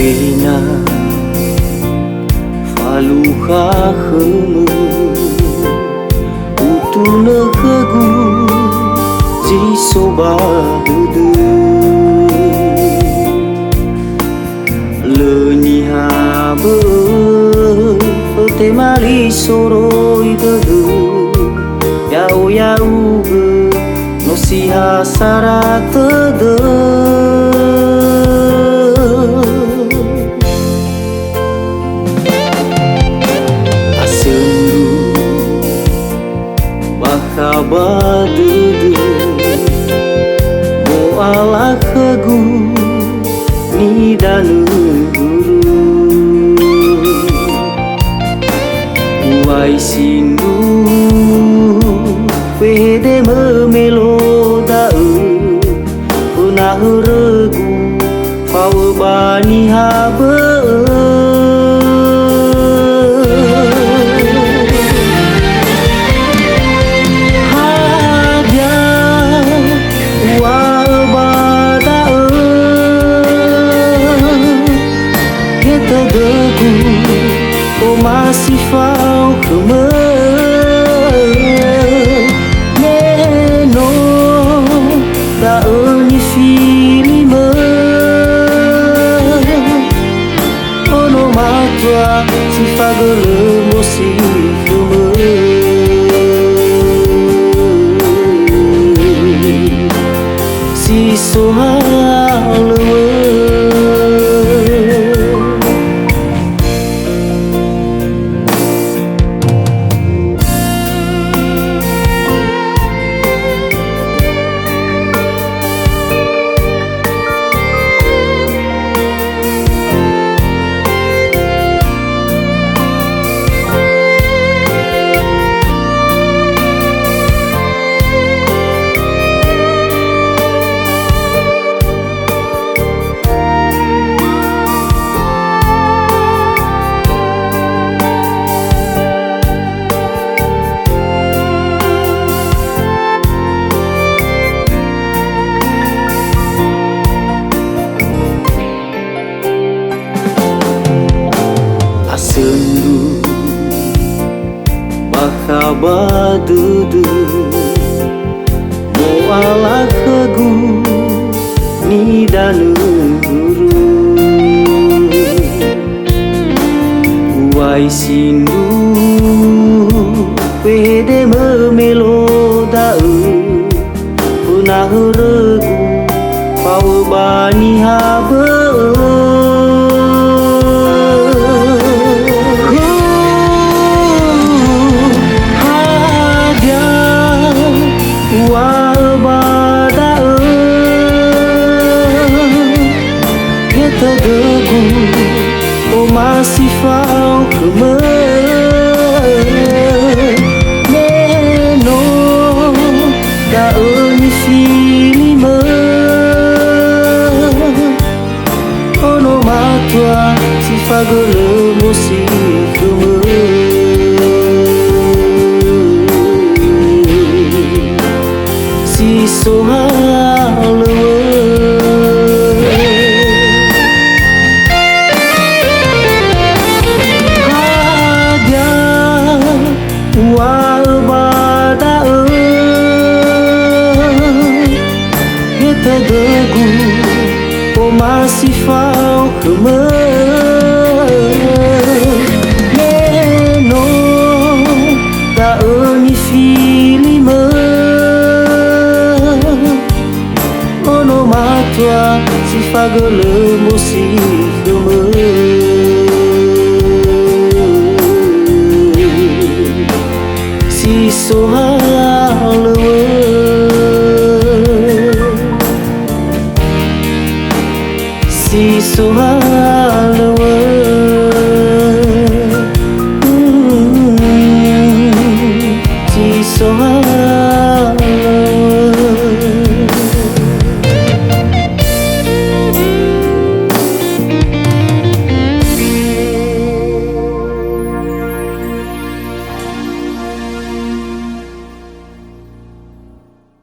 Arena faluha khemu utuna khagu ji soba dudu leuni habe te mali soroi dudu yau yau ge no siha saratede badudu moala khagu ni danu guru wai sindu pede memelo dau punah regu pau bani habe masih fau keme neno da oni filime ono matua si fagele mosi keme si sohalewe sendu bakabadudu moala khagu ni danu guru wai sindu pede memelo dau punah regu pau bani habe masih fau keme neno da oni filime ono matua si fagele mosi keme si sohalewe degu o masih fau keme neno da oni filime ono matua si fagele mosi keme sohalewe si sohalewe